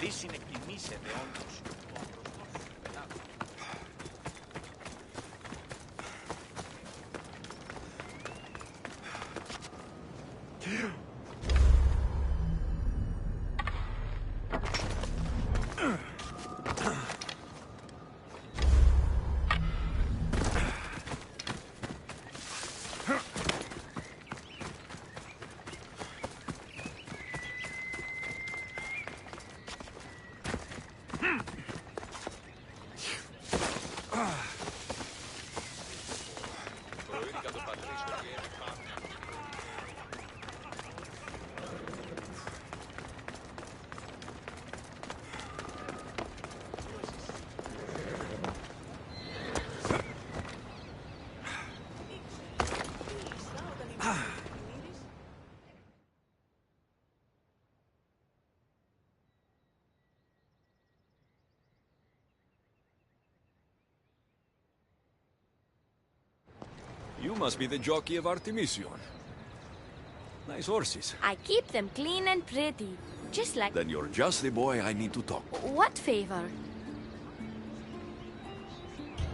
Δύση εκτιμήσετε όντως. You must be the jockey of Artemision. Nice horses. I keep them clean and pretty, just like... Then you're just the boy I need to talk to. What favor?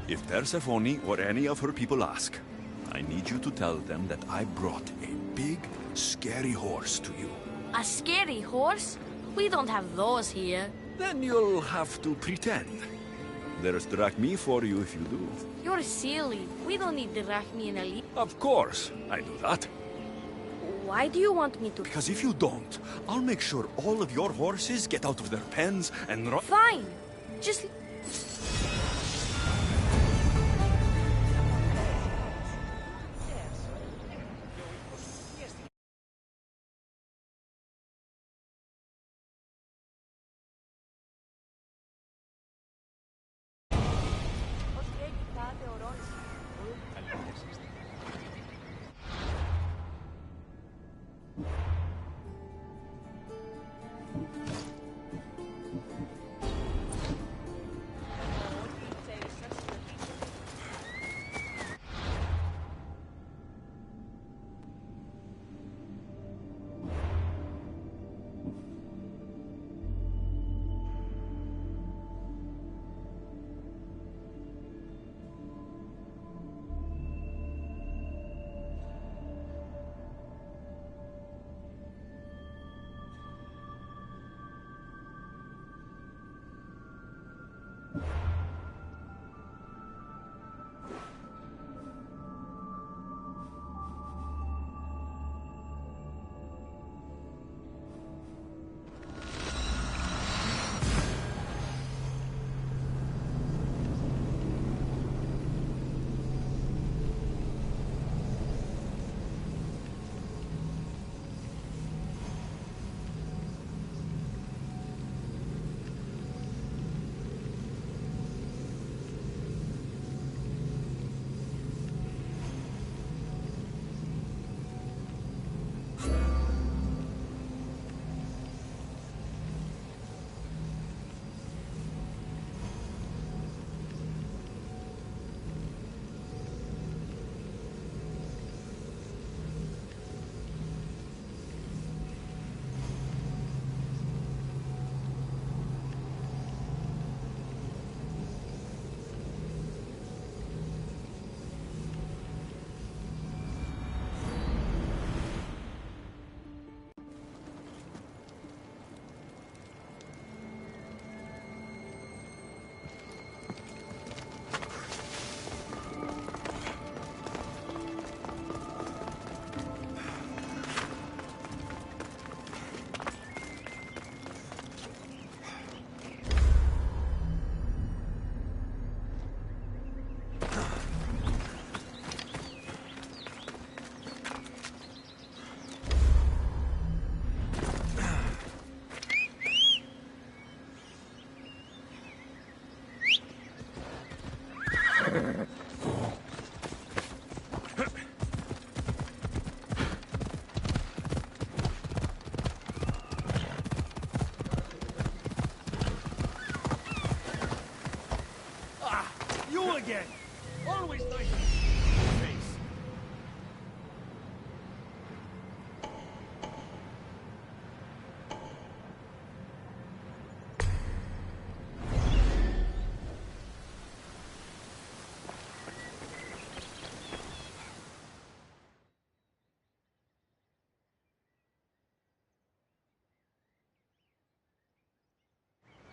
If Persephone or any of her people ask, I need you to tell them that I brought a big, scary horse to you. A scary horse? We don't have those here. Then you'll have to pretend. There's drachmi for you if you do. You're silly. We don't need the drachmi in a league. Of course, I do that. Why do you want me to? Because if you don't, I'll make sure all of your horses get out of their pens and run. Fine. Just...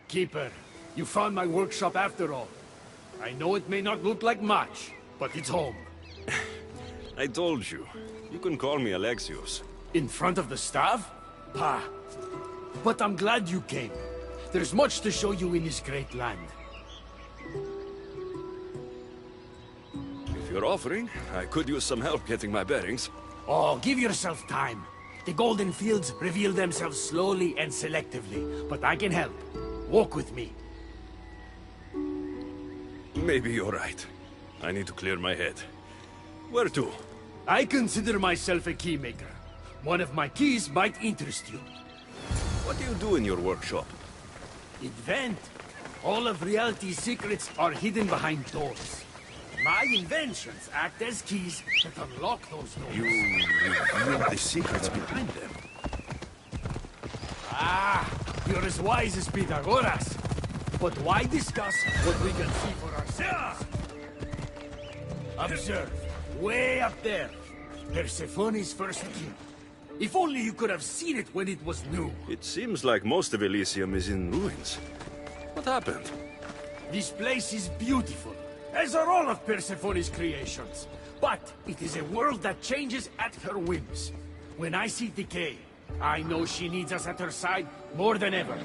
Keeper, you found my workshop after all. I know it may not look like much, but it's home. I told you. You can call me Alexios. In front of the staff? Pah. But I'm glad you came. There's much to show you in this great land. If you're offering, I could use some help getting my bearings. Oh, give yourself time. The golden fields reveal themselves slowly and selectively, but I can help. Walk with me. Maybe you're right. I need to clear my head. Where to? I consider myself a keymaker. One of my keys might interest you. What do you do in your workshop? Invent. All of reality's secrets are hidden behind doors. My inventions act as keys that unlock those doors. You reveal the secrets behind them. Ah, you're as wise as Pythagoras. But why discuss what we can see for ourselves? Observe, way up there, Persephone's first key. If only you could have seen it when it was new. It seems like most of Elysium is in ruins. What happened? This place is beautiful, as are all of Persephone's creations. But it is a world that changes at her whims. When I see decay, I know she needs us at her side more than ever.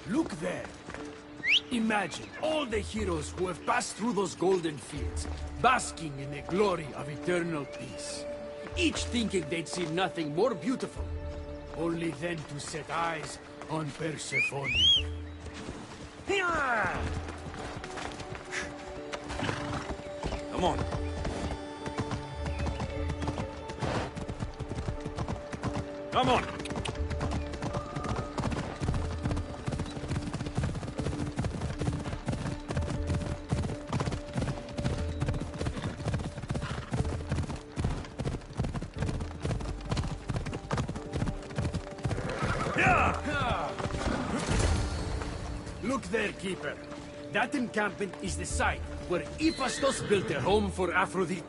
Look there. Imagine all the heroes who have passed through those golden fields, basking in the glory of eternal peace. Each thinking they'd see nothing more beautiful, only then to set eyes on Persephone. Come on. Come on! Look there, Keeper. That encampment is the site where Hephaestus built a home for Aphrodite.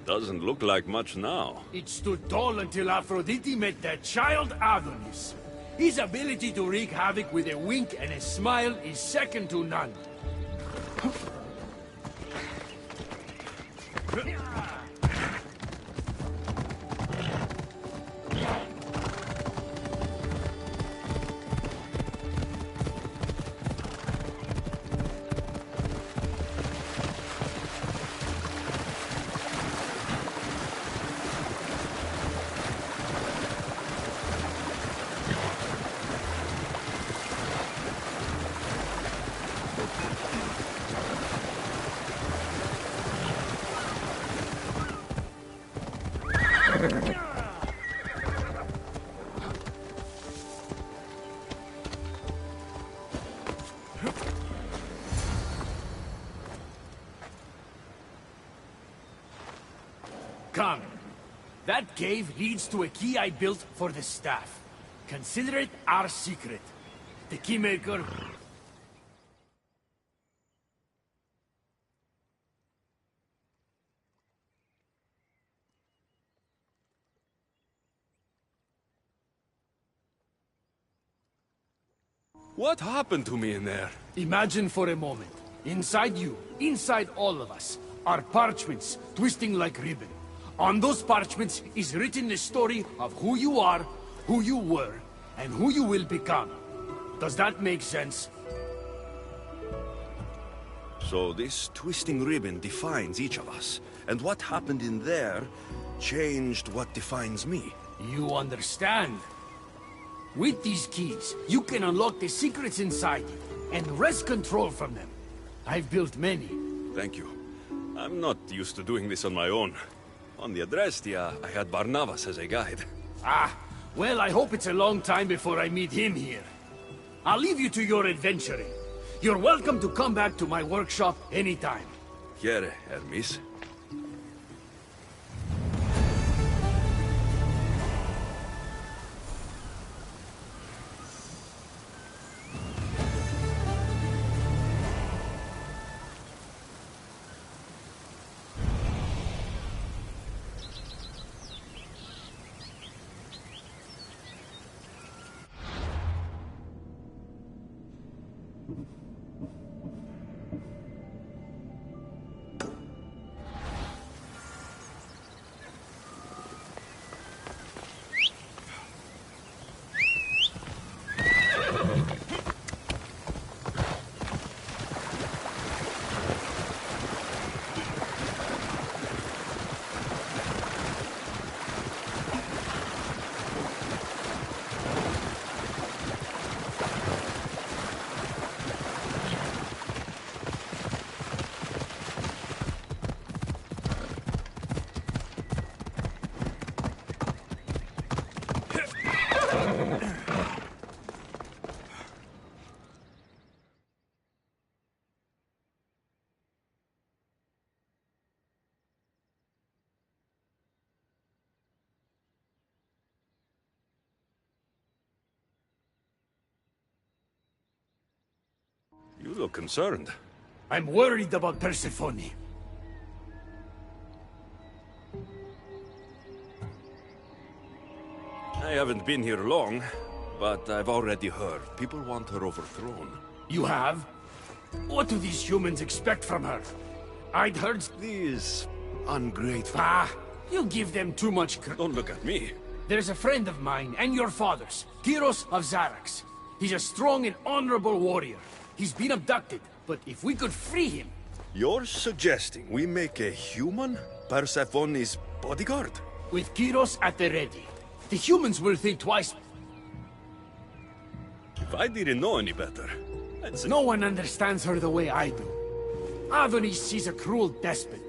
Doesn't look like much now. It stood tall until Aphrodite met their child Adonis. His ability to wreak havoc with a wink and a smile is second to none. Come. That cave leads to a key I built for the staff. Consider it our secret. The keymaker... What happened to me in there? Imagine for a moment. Inside you, inside all of us, are parchments twisting like ribbon. On those parchments is written the story of who you are, who you were, and who you will become. Does that make sense? So this twisting ribbon defines each of us, and what happened in there changed what defines me. You understand? With these keys, you can unlock the secrets inside you, and wrest control from them. I've built many. Thank you. I'm not used to doing this on my own. On the Adrestia, I had Barnabas as a guide. Ah, well, I hope it's a long time before I meet him here. I'll leave you to your adventuring. You're welcome to come back to my workshop anytime. Here, Hermes. You look concerned. I'm worried about Persephone. I haven't been here long, but I've already heard people want her overthrown. You have? What do these humans expect from her? I'd heard... These ungrateful... Ah, you give them too much credit. Don't look at me. There's a friend of mine, and your father's, Kyros of Xarax. He's a strong and honorable warrior. He's been abducted, but if we could free him... You're suggesting we make a human Persephone's bodyguard? With Kyros at the ready, the humans will think twice. If I didn't know any better, I'd say... No one understands her the way I do. Adonis, she's a cruel despot.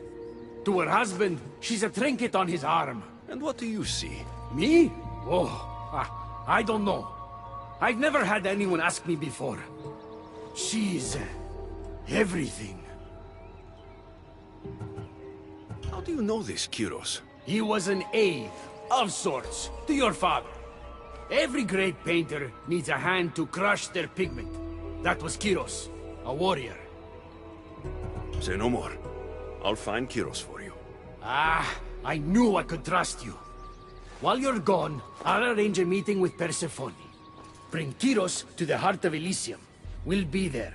To her husband, she's a trinket on his arm. And what do you see? Me? Oh, I don't know. I've never had anyone ask me before. She's... everything. How do you know this, Kyros? He was an aide, of sorts, to your father. Every great painter needs a hand to crush their pigment. That was Kyros, a warrior. Say no more. I'll find Kyros for you. Ah, I knew I could trust you. While you're gone, I'll arrange a meeting with Persephone. Bring Kyros to the heart of Elysium. We'll be there.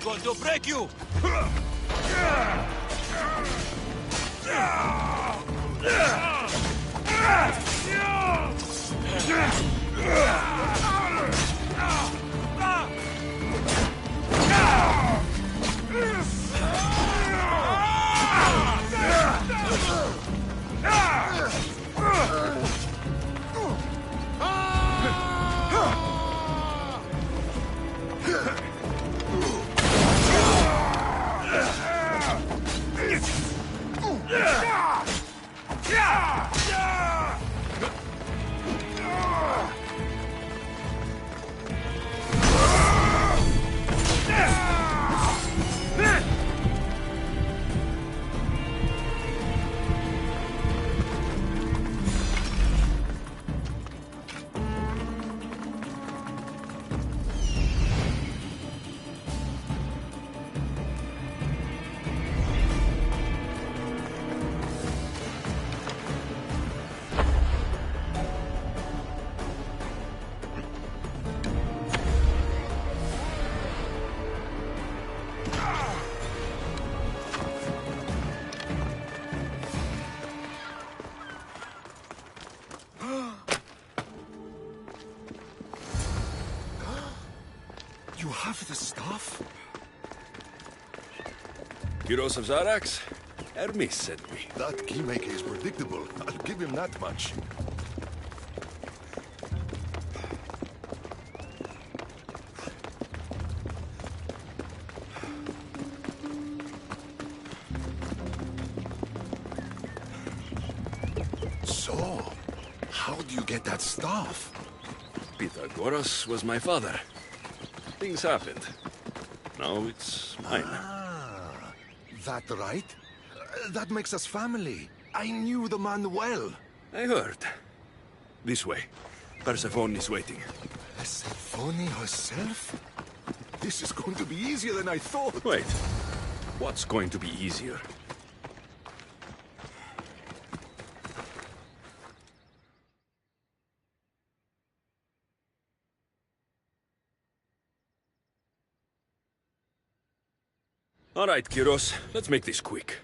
Going to break you! You have the stuff? Heroes of Zarax? Hermes sent me. That keymaker is predictable. I'll give him that much. So, how do you get that stuff? Pythagoras was my father. Things happened. Now it's mine. Ah, that right? That makes us family. I knew the man well. I heard. This way. Persephone is waiting. Persephone herself? This is going to be easier than I thought. Wait. What's going to be easier? All right, Kyros, let's make this quick.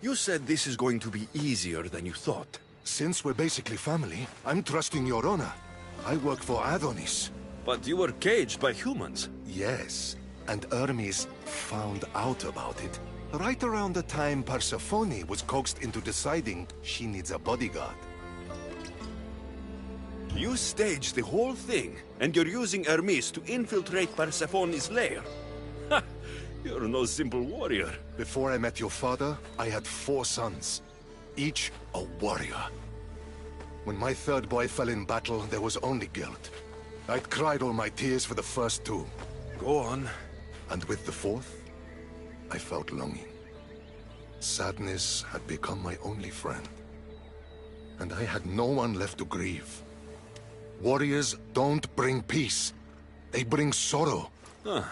You said this is going to be easier than you thought. Since we're basically family, I'm trusting your honor. I work for Adonis. But you were caged by humans. Yes, and Hermes found out about it. Right around the time Persephone was coaxed into deciding she needs a bodyguard. You staged the whole thing, and you're using Hermes to infiltrate Persephone's lair. Ha! You're no simple warrior. Before I met your father, I had 4 sons, each a warrior. When my third boy fell in battle, there was only guilt. I'd cried all my tears for the first 2. Go on. And with the 4th, I felt longing. Sadness had become my only friend. And I had no one left to grieve. Warriors don't bring peace. They bring sorrow. Huh.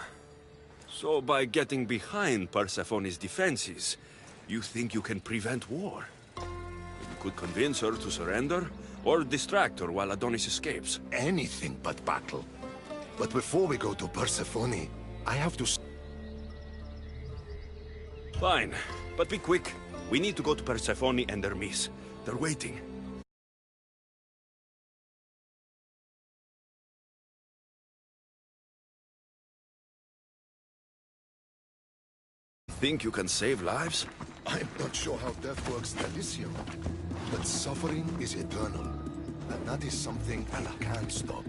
So by getting behind Persephone's defenses, you think you can prevent war? You could convince her to surrender, or distract her while Adonis escapes. Anything but battle. But before we go to Persephone, I have to... Fine, but be quick. We need to go to Persephone and Hermes. They're waiting. Think you can save lives? I'm not sure how death works in Elysium, but suffering is eternal, and that is something I can't stop.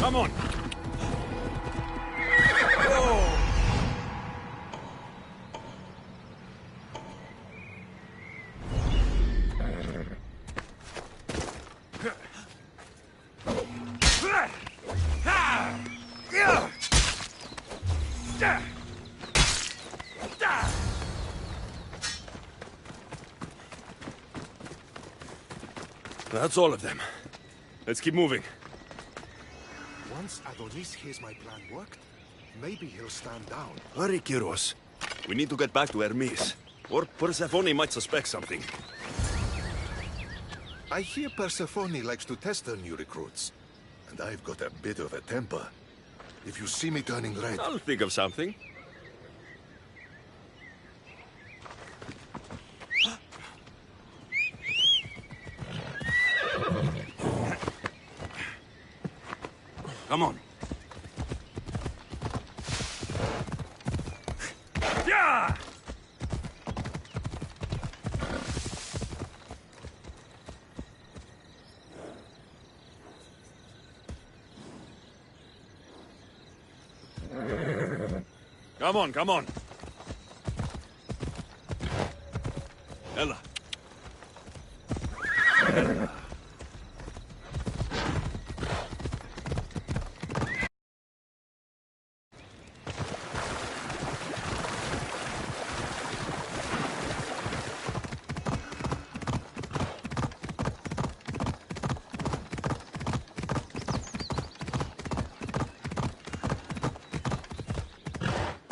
Come on! That's all of them. Let's keep moving. Once Adonis hears my plan worked, maybe he'll stand down. Hurry, Kyros. We need to get back to Hermes. Or Persephone might suspect something. I hear Persephone likes to test her new recruits. And I've got a bit of a temper. If you see me turning red... I'll think of something. Come on. Yeah! Come on, come on. Ella.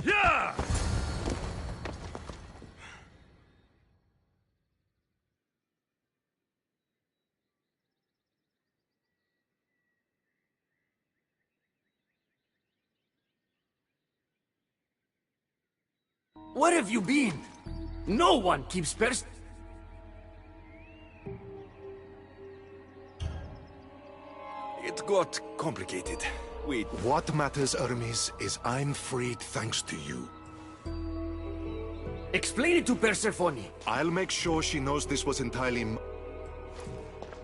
Yeah! Where have you been? No one keeps pers- It got complicated. What matters, Hermes, is I'm freed thanks to you. Explain it to Persephone. I'll make sure she knows this was entirely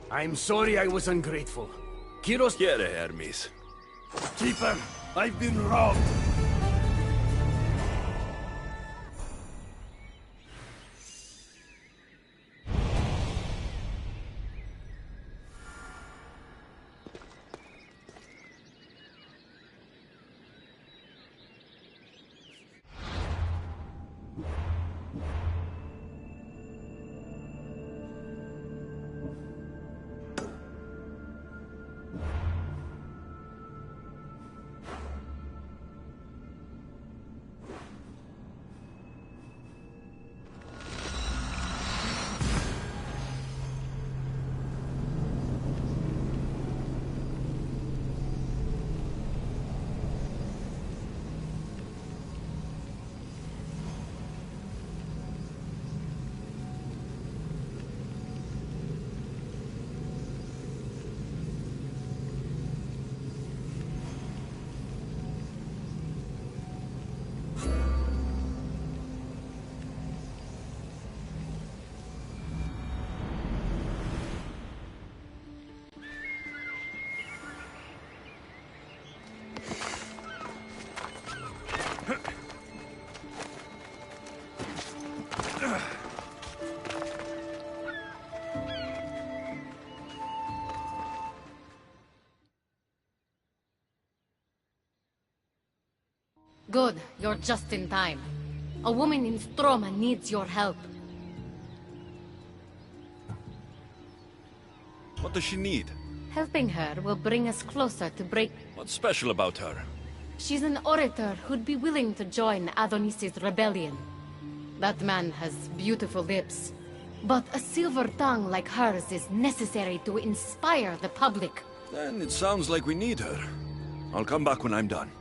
I'm sorry I was ungrateful. Kyros... Quiere, Hermes. Keeper, I've been robbed. Good, you're just in time. A woman in Stroma needs your help. What does she need? Helping her will bring us closer to break... What's special about her? She's an orator who'd be willing to join Adonis's rebellion. That man has beautiful lips. But a silver tongue like hers is necessary to inspire the public. Then it sounds like we need her. I'll come back when I'm done.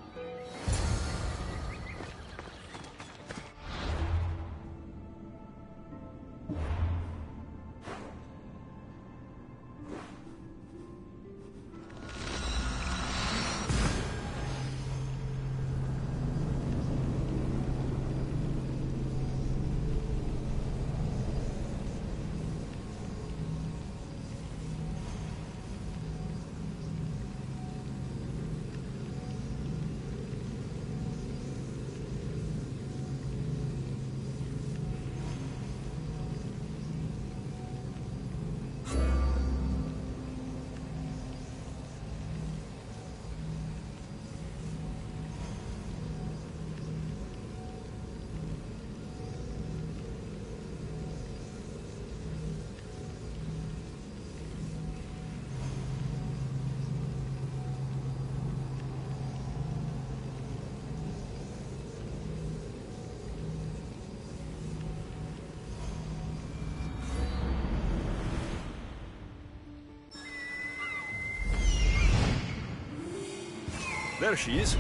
There she is.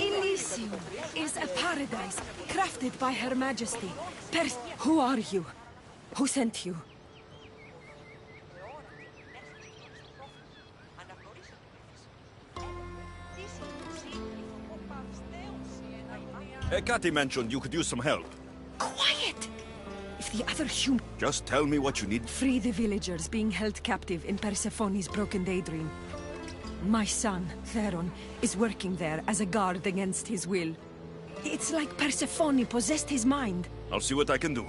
Elysium is a paradise crafted by Her Majesty. Who are you? Who sent you? Cathy mentioned you could use some help. Quiet! If the other human... Just tell me what you need. Free the villagers being held captive in Persephone's broken daydream. My son, Theron, is working there as a guard against his will. It's like Persephone possessed his mind. I'll see what I can do.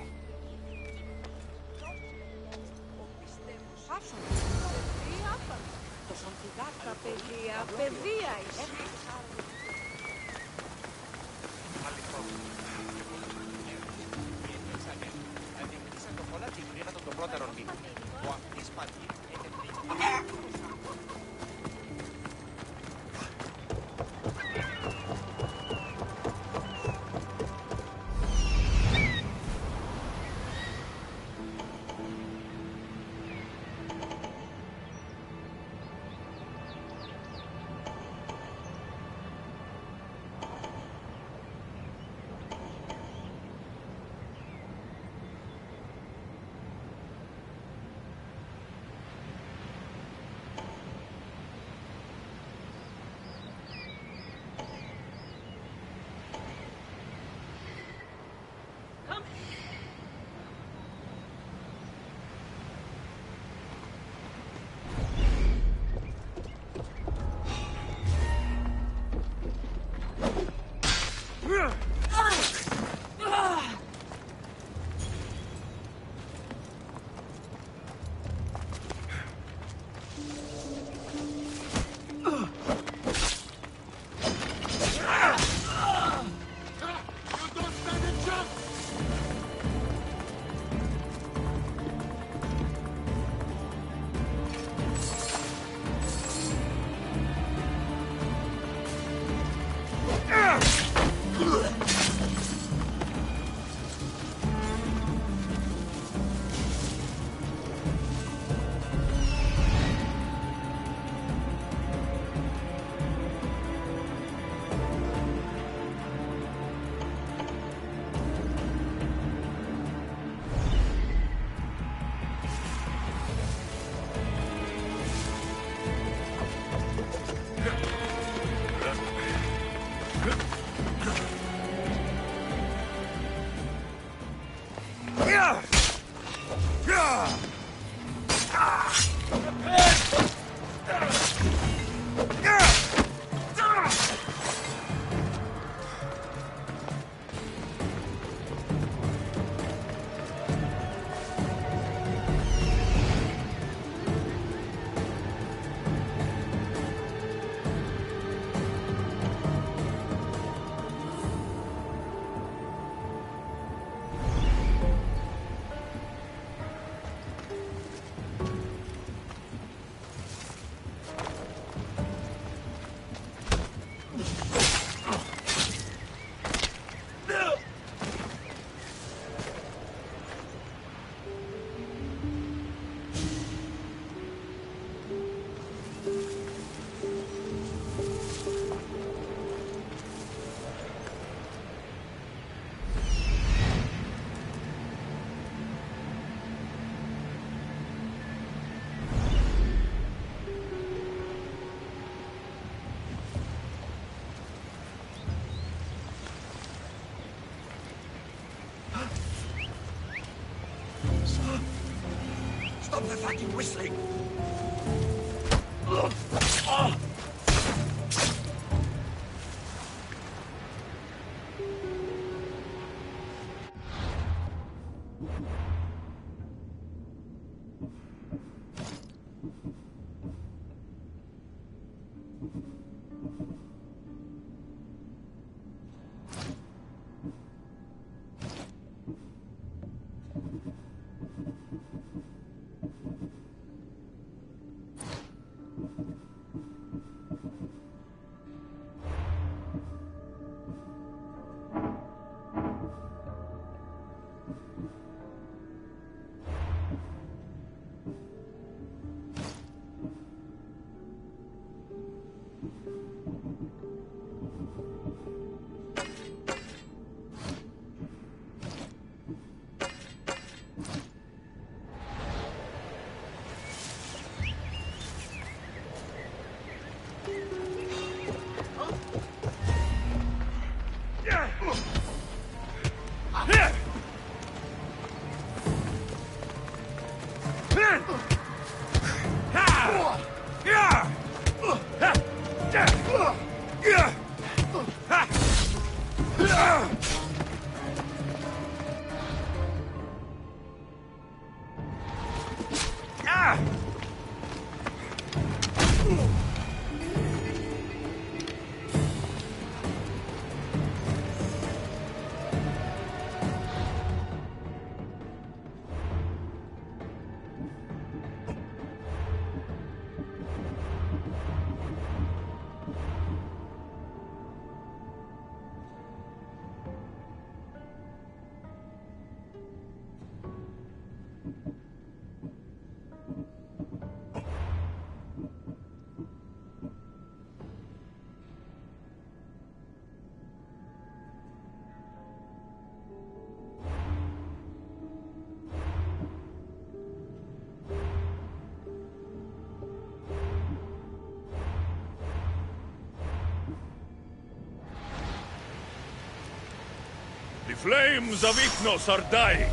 Stop the fucking whistling! The flames of Ignos are dying.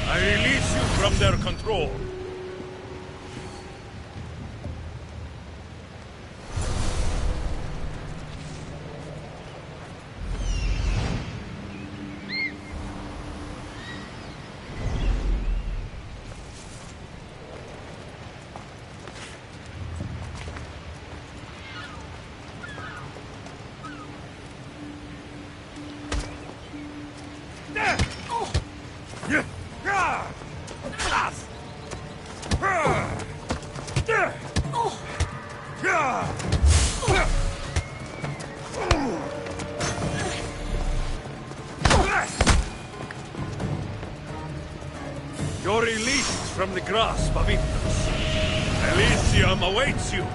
I release you from their control. You're released from the grasp of Ignos. Elysium awaits you.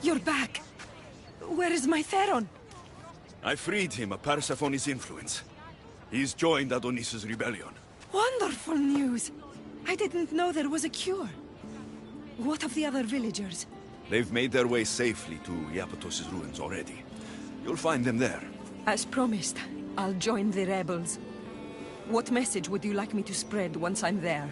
You're back! Where is my Theron? I freed him of Persephone's influence. He's joined Adonis' rebellion. Wonderful news! I didn't know there was a cure. What of the other villagers? They've made their way safely to Iapetos' ruins already. You'll find them there. As promised, I'll join the rebels. What message would you like me to spread once I'm there?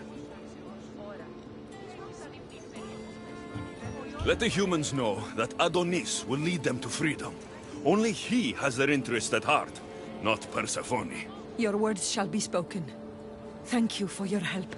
Let the humans know that Adonis will lead them to freedom. Only he has their interest at heart, not Persephone. Your words shall be spoken. Thank you for your help.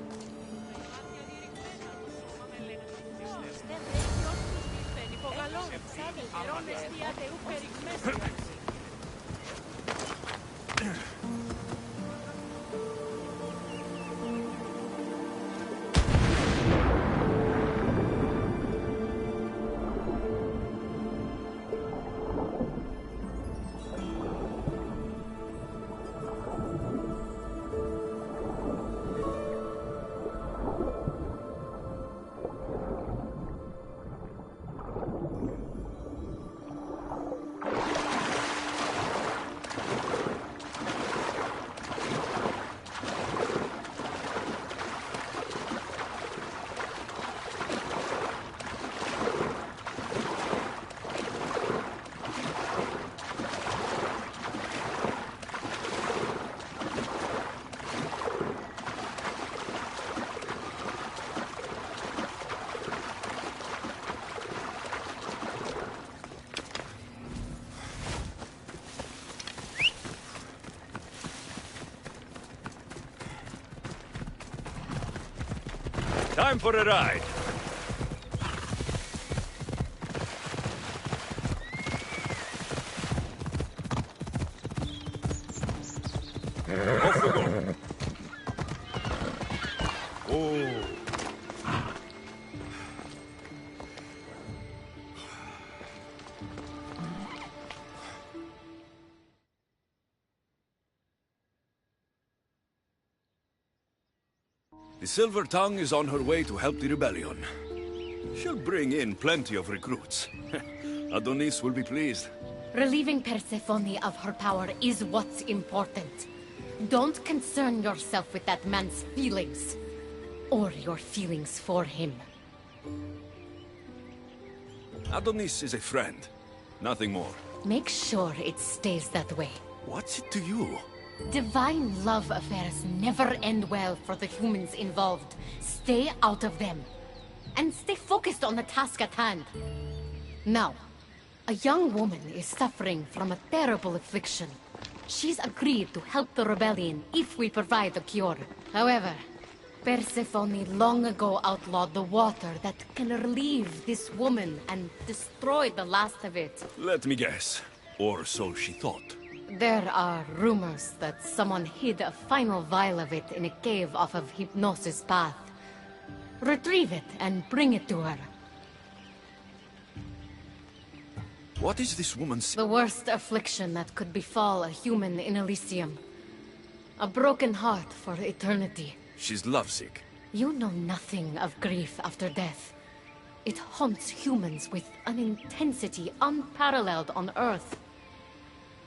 Time for a ride. Off we go. Oh. The Silver Tongue is on her way to help the rebellion. She'll bring in plenty of recruits. Adonis will be pleased. Relieving Persephone of her power is what's important. Don't concern yourself with that man's feelings. Or your feelings for him. Adonis is a friend. Nothing more. Make sure it stays that way. What's it to you? Divine love affairs never end well for the humans involved. Stay out of them. And stay focused on the task at hand. Now, a young woman is suffering from a terrible affliction. She's agreed to help the rebellion if we provide the cure. However, Persephone long ago outlawed the water that can relieve this woman and destroy the last of it. Let me guess. Or so she thought. There are rumors that someone hid a final vial of it in a cave off of Hypnosis Path. Retrieve it and bring it to her. What is this woman's... The worst affliction that could befall a human in Elysium. A broken heart for eternity. She's lovesick. You know nothing of grief after death. It haunts humans with an intensity unparalleled on Earth.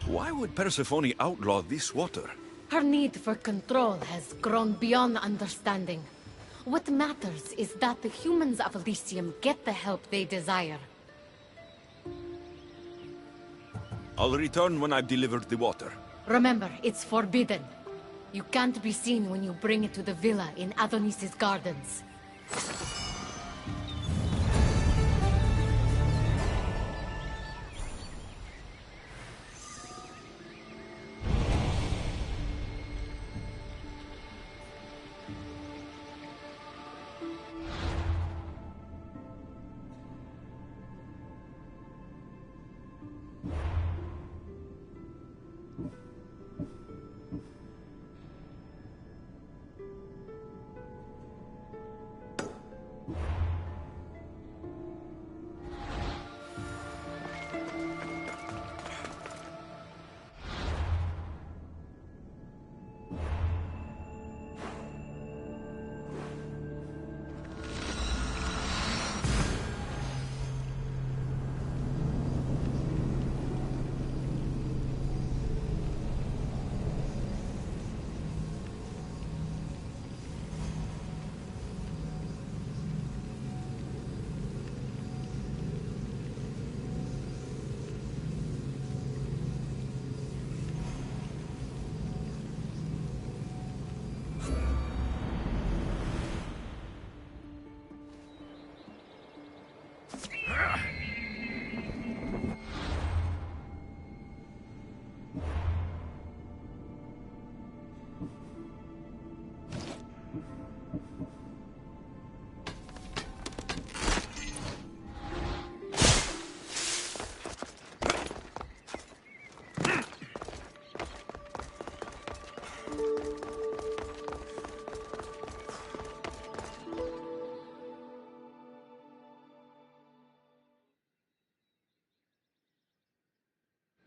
Why would Persephone outlaw this water? Her need for control has grown beyond understanding. What matters is that the humans of Elysium get the help they desire. I'll return when I've delivered the water. Remember, it's forbidden. You can't be seen when you bring it to the villa in Adonis' gardens.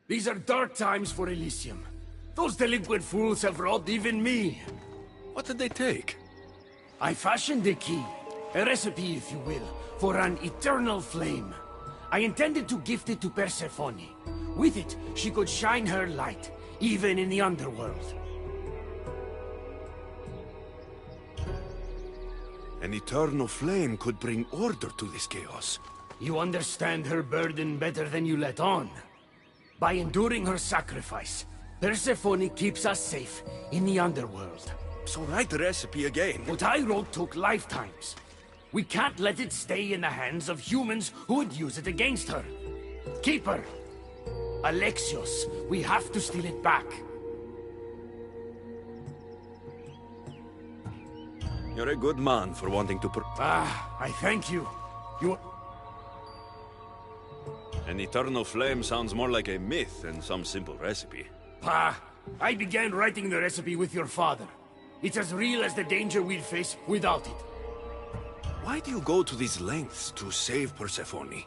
These are dark times for Elysium. Those delinquent fools have robbed even me. What did they take? I fashioned a key, a recipe if you will, for an eternal flame. I intended to gift it to Persephone. With it, she could shine her light, even in the underworld. An eternal flame could bring order to this chaos. You understand her burden better than you let on. By enduring her sacrifice, Persephone keeps us safe in the underworld. So write the recipe again. What I wrote took lifetimes. We can't let it stay in the hands of humans who would use it against her. Keep her. Alexios, we have to steal it back. You're a good man for wanting to I thank you. An eternal flame sounds more like a myth than some simple recipe. I began writing the recipe with your father. It's as real as the danger we'd face without it. Why do you go to these lengths to save Persephone?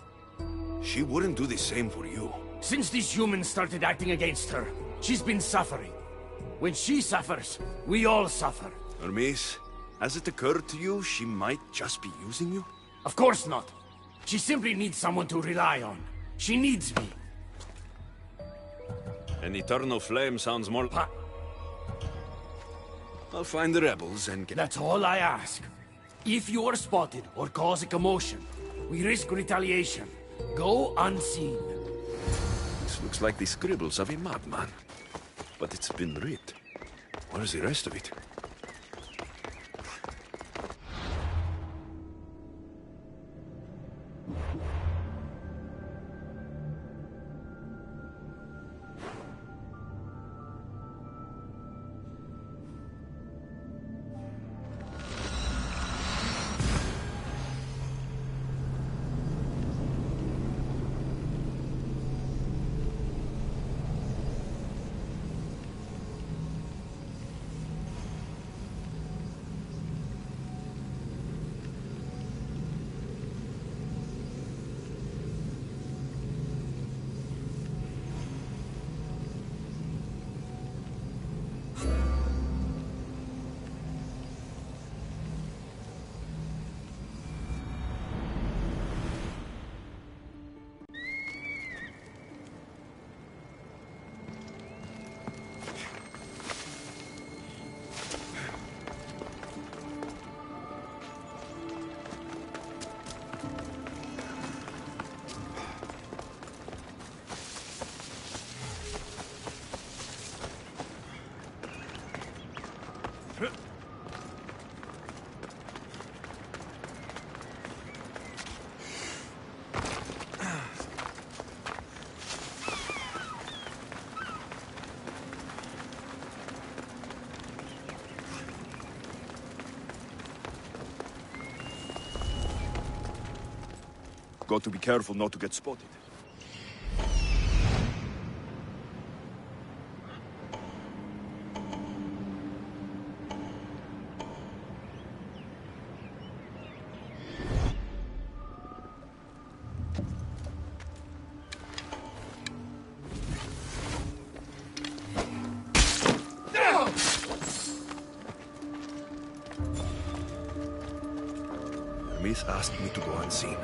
She wouldn't do the same for you. Since these humans started acting against her, she's been suffering. When she suffers, we all suffer. Hermes, has it occurred to you she might just be using you? Of course not. She simply needs someone to rely on. She needs me. An eternal flame sounds more... I'll find the rebels and get... That's all I ask. If you are spotted or cause a commotion, we risk retaliation. Go unseen. This looks like the scribbles of a madman. But it's been writ. Where's the rest of it? Got to be careful not to get spotted. Miss asked me to go unseen.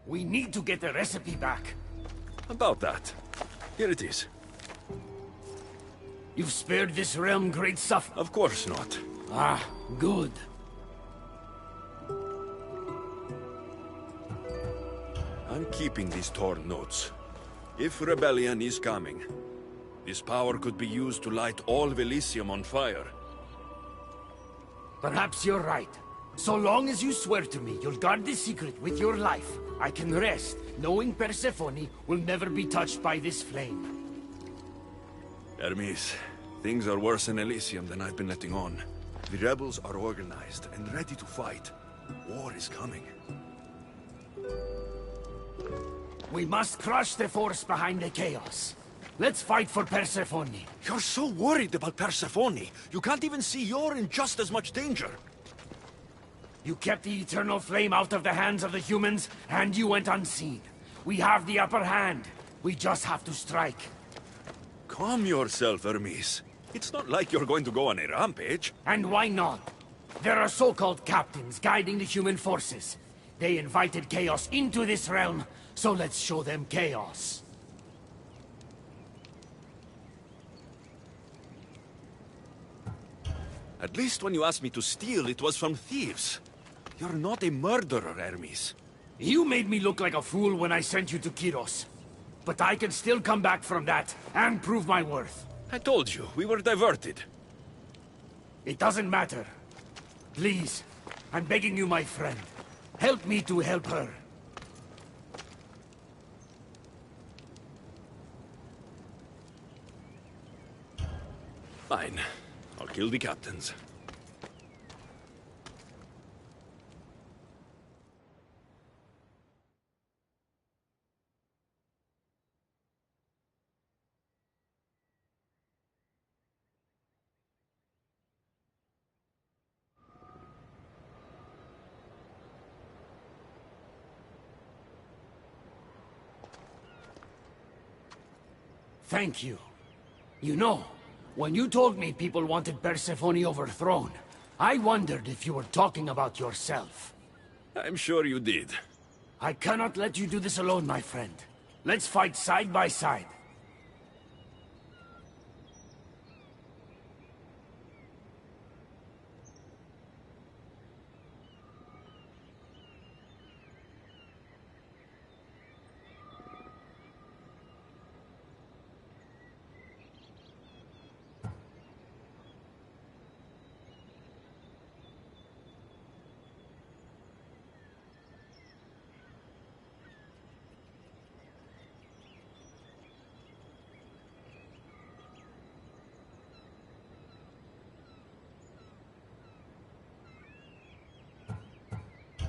We need to get the recipe back. About that. Here it is. You've spared this realm great suffer. Of course not. Ah, good. I'm keeping these torn notes. If rebellion is coming, this power could be used to light all Velicium on fire. Perhaps you're right. So long as you swear to me you'll guard this secret with your life, I can rest, knowing Persephone will never be touched by this flame. Hermes, things are worse in Elysium than I've been letting on. The rebels are organized and ready to fight. War is coming. We must crush the force behind the chaos. Let's fight for Persephone. You're so worried about Persephone. You can't even see you're in just as much danger. You kept the eternal flame out of the hands of the humans, and you went unseen. We have the upper hand. We just have to strike. Calm yourself, Hermes. It's not like you're going to go on a rampage. And why not? There are so-called captains guiding the human forces. They invited chaos into this realm, so let's show them chaos. At least when you asked me to steal, it was from thieves. You're not a murderer, Hermes. You made me look like a fool when I sent you to Kyros. But I can still come back from that, and prove my worth. I told you, we were diverted. It doesn't matter. Please, I'm begging you, my friend. Help me to help her. Fine. I'll kill the captains. Thank you. You know, when you told me people wanted Persephone overthrown, I wondered if you were talking about yourself. I'm sure you did. I cannot let you do this alone, my friend. Let's fight side by side.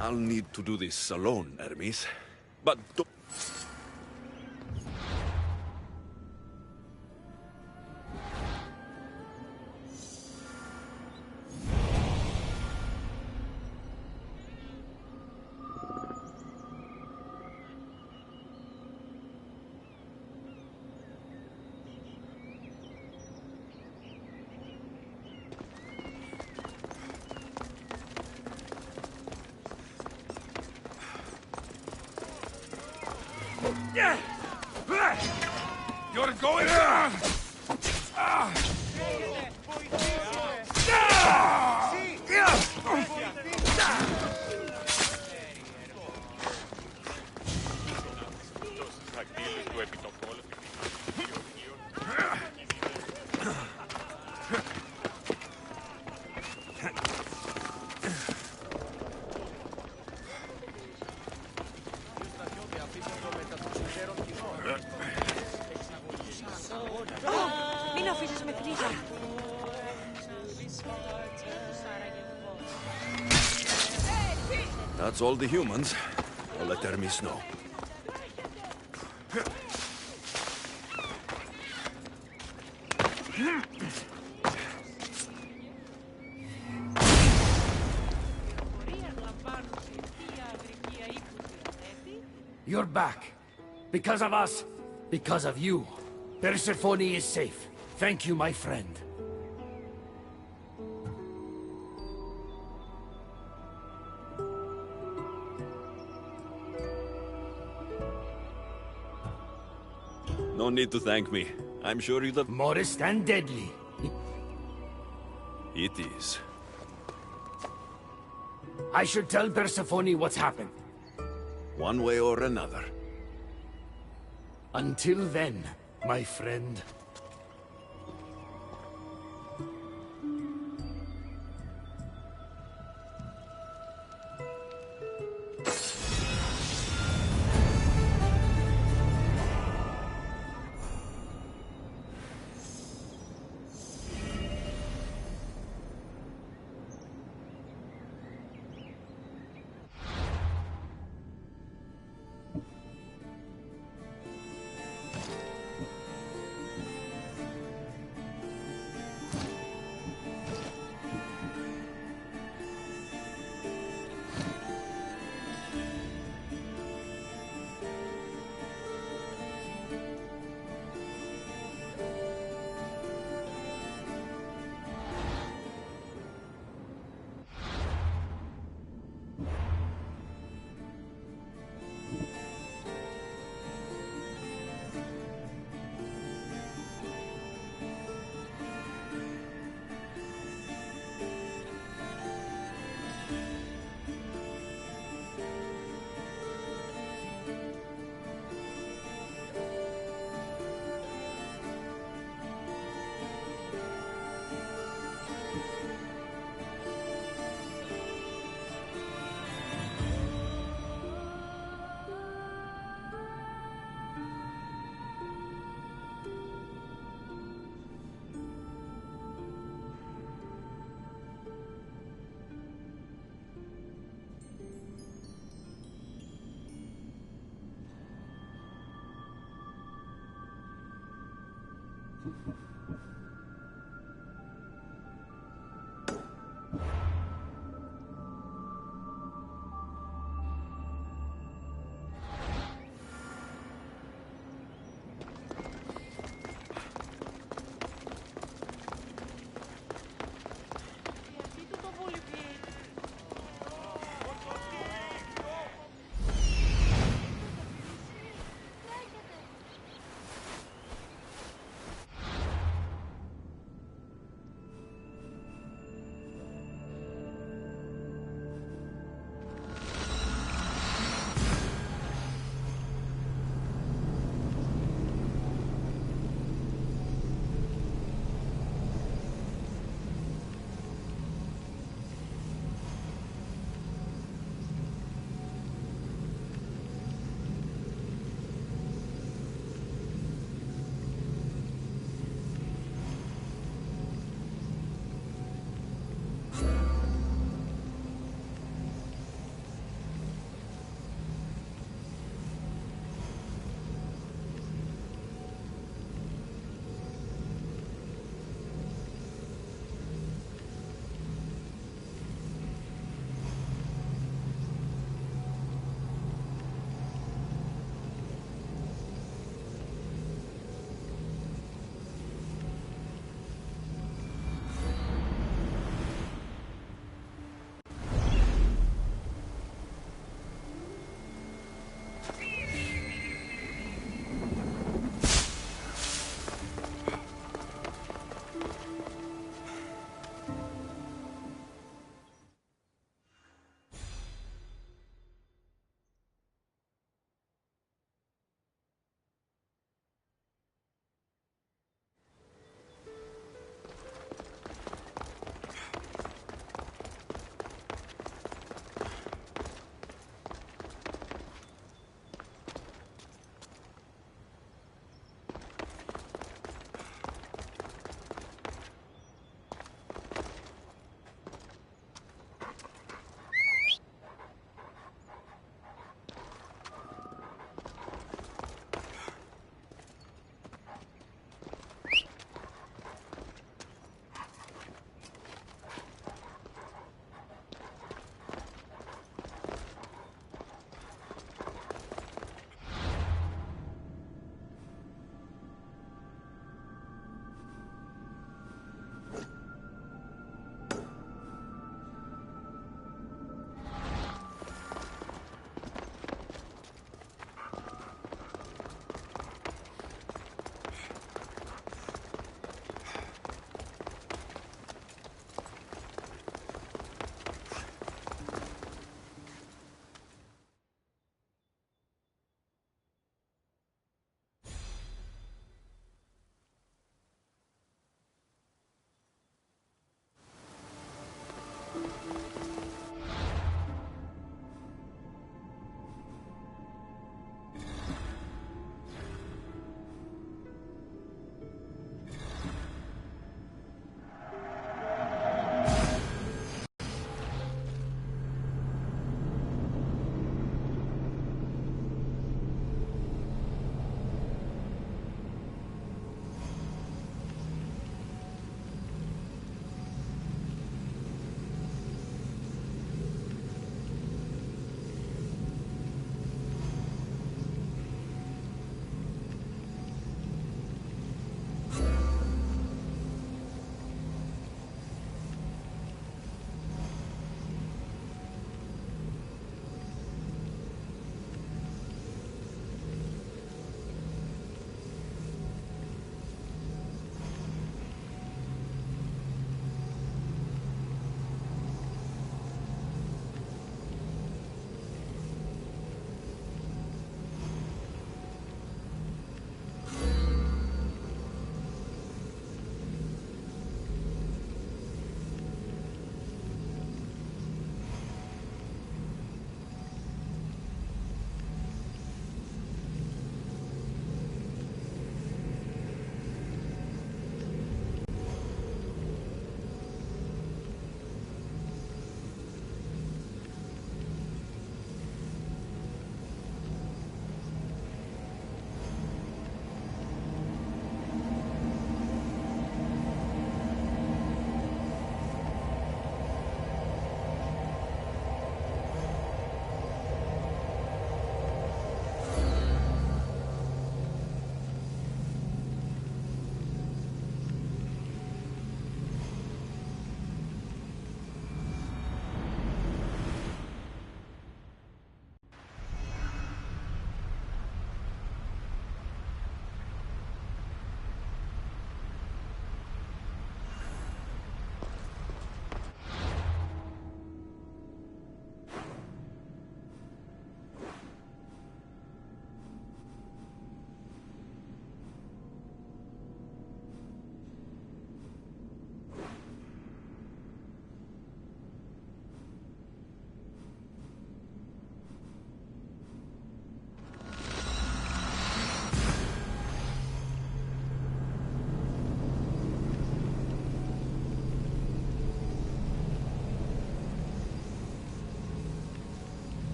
I'll need to do this alone, Hermes. But You're going. Μην αφήσεις με κνίγα. that's all the humans. I'll let Hermes know. You're back. Because of us. Because of you. Persephone is safe. Thank you, my friend. No need to thank me. I'm sure you'd have... Modest and deadly. It is. I should tell Persephone what's happened. One way or another. Until then, my friend.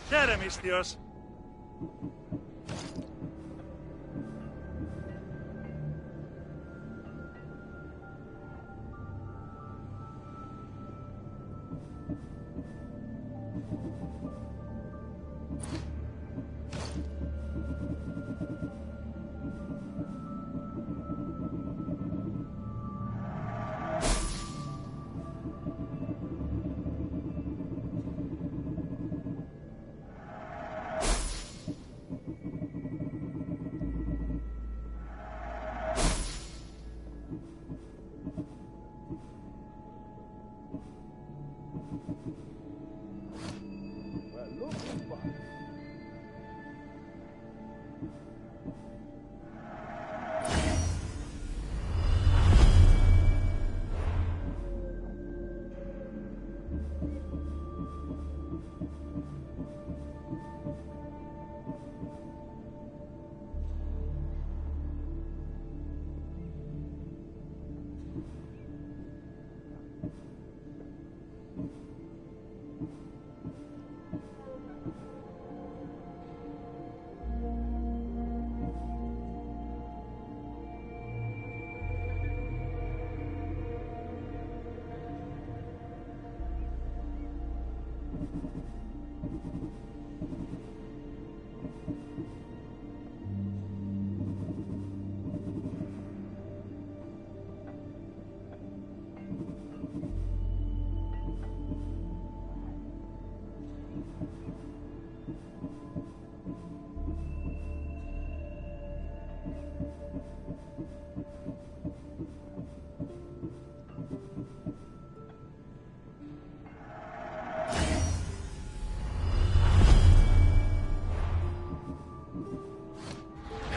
Χαίρε, μυστιος.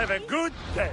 Have a good day.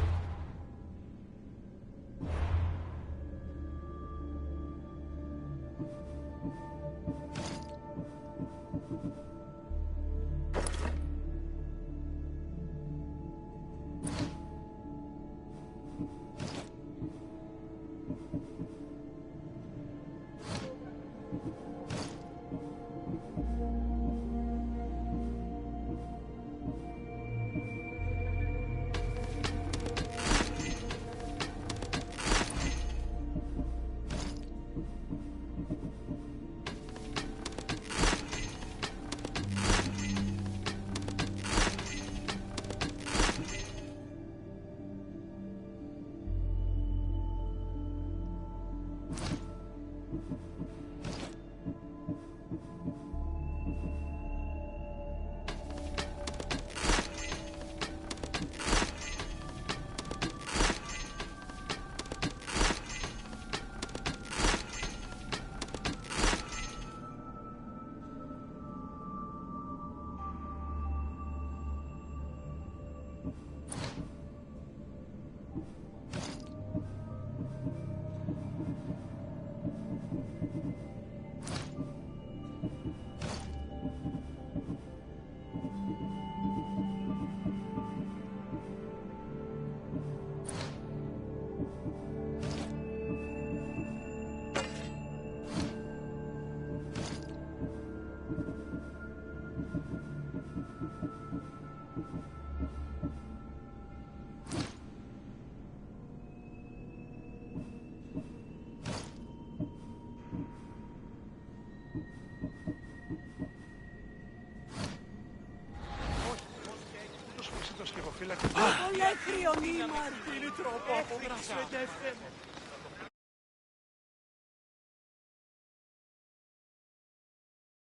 αρχιβοφύλακα. Ολέθριο μήμαρ. Είναι τρόπο από γρασμετεύθε.